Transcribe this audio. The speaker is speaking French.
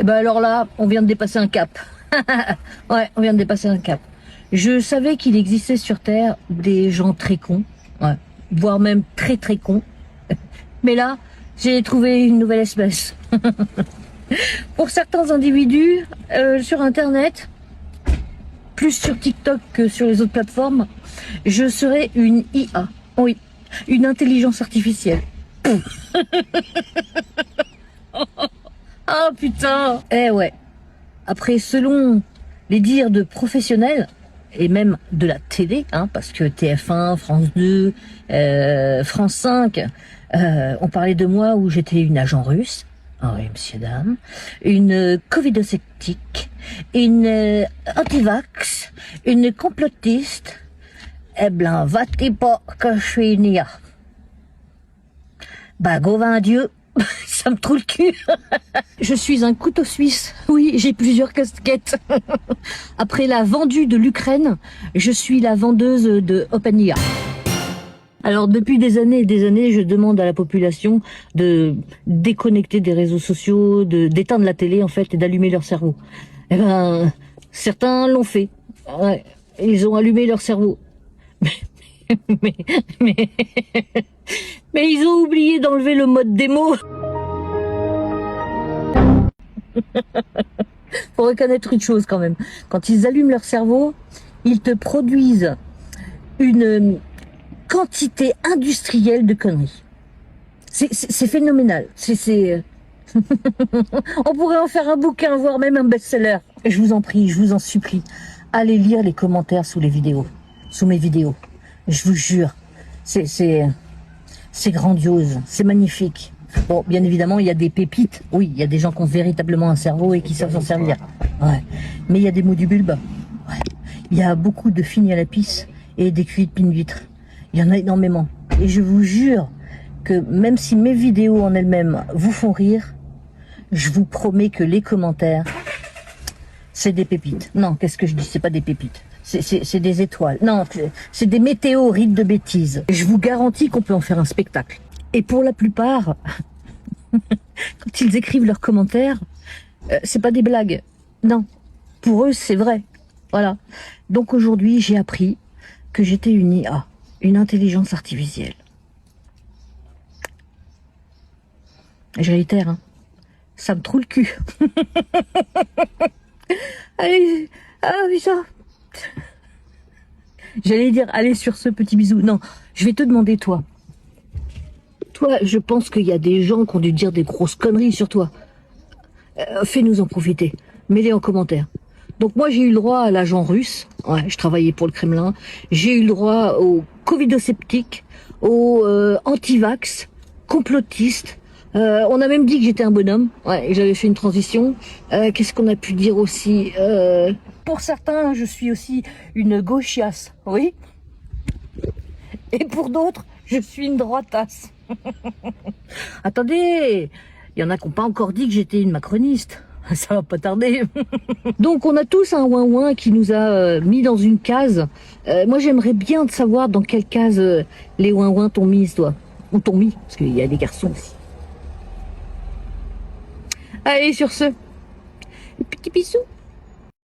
Eh ben alors là, on vient de dépasser un cap. Ouais, on vient de dépasser un cap. Je savais qu'il existait sur Terre des gens très cons, ouais, voire même très très cons. Mais là, j'ai trouvé une nouvelle espèce. Pour certains individus, sur Internet, plus sur TikTok que sur les autres plateformes, je serais une IA. Oui, une intelligence artificielle. Ah putain. Eh ouais. Après, selon les dires de professionnels, et même de la télé, hein, parce que TF1, France 2, France 5, on parlait de moi où j'étais une agent russe, ah oui, monsieur, dame, une covidosceptique, une anti-vax, une complotiste. Eh ben, va-t-il pas que je suis une IA. Bah, Gauvin Dieu, ça me trouve le cul. Je suis un couteau suisse. Oui, j'ai plusieurs casquettes. Après la vendue de l'Ukraine, je suis la vendeuse de OpenIA. Alors depuis des années et des années, je demande à la population de déconnecter des réseaux sociaux, d'éteindre la télé en fait et d'allumer leur cerveau. Eh ben, certains l'ont fait. Ouais, ils ont allumé leur cerveau. Mais, mais, mais ils ont oublié d'enlever le mode démo. Faut reconnaître une chose quand même. Quand ils allument leur cerveau, ils te produisent une quantité industrielle de conneries. C'est phénoménal. On pourrait en faire un bouquin, voire même un best-seller. Je vous en prie, je vous en supplie, allez lire les commentaires sous les vidéos, sous mes vidéos. Je vous jure, c'est grandiose, c'est magnifique. Bon, bien évidemment, il y a des pépites. Oui, il y a des gens qui ont véritablement un cerveau et qui savent s'en servir. Ouais. Mais il y a des mots du bulbe. Ouais. Il y a beaucoup de fini à la pisse et des cuits de pine d'huître. Il y en a énormément. Et je vous jure que même si mes vidéos en elles-mêmes vous font rire, je vous promets que les commentaires, c'est des pépites. Non, qu'est-ce que je dis? C'est pas des pépites. C'est des étoiles. Non, c'est des météorites de bêtises. Je vous garantis qu'on peut en faire un spectacle. Et pour la plupart, quand ils écrivent leurs commentaires, c'est pas des blagues. Non, pour eux, c'est vrai. Voilà. Donc aujourd'hui, j'ai appris que j'étais une IA, une intelligence artificielle. Et je réitère, hein, ça me trouve le cul. Allez, ah oui ça. J'allais dire, allez sur ce petit bisou. Non, je vais te demander toi. Toi, je pense qu'il y a des gens qui ont dû dire des grosses conneries sur toi. Fais-nous en profiter. Mets-les en commentaire. Donc moi, j'ai eu le droit à l'agent russe. Ouais, je travaillais pour le Kremlin. J'ai eu le droit aux covidosceptiques, aux anti-vax, complotistes. On a même dit que j'étais un bonhomme. Ouais, j'avais fait une transition. Qu'est-ce qu'on a pu dire aussi Pour certains, je suis aussi une gauchiasse. Oui. Et pour d'autres, je suis une droitasse. Attendez, il y en a qui n'ont pas encore dit que j'étais une macroniste. Ça va pas tarder. Donc on a tous un ouin-ouin qui nous a mis dans une case. Moi j'aimerais bien te savoir dans quelle case les ouin-ouin t'ont mis, toi. Ou t'ont mis, parce qu'il y a des garçons aussi. Allez, sur ce, petit bisou.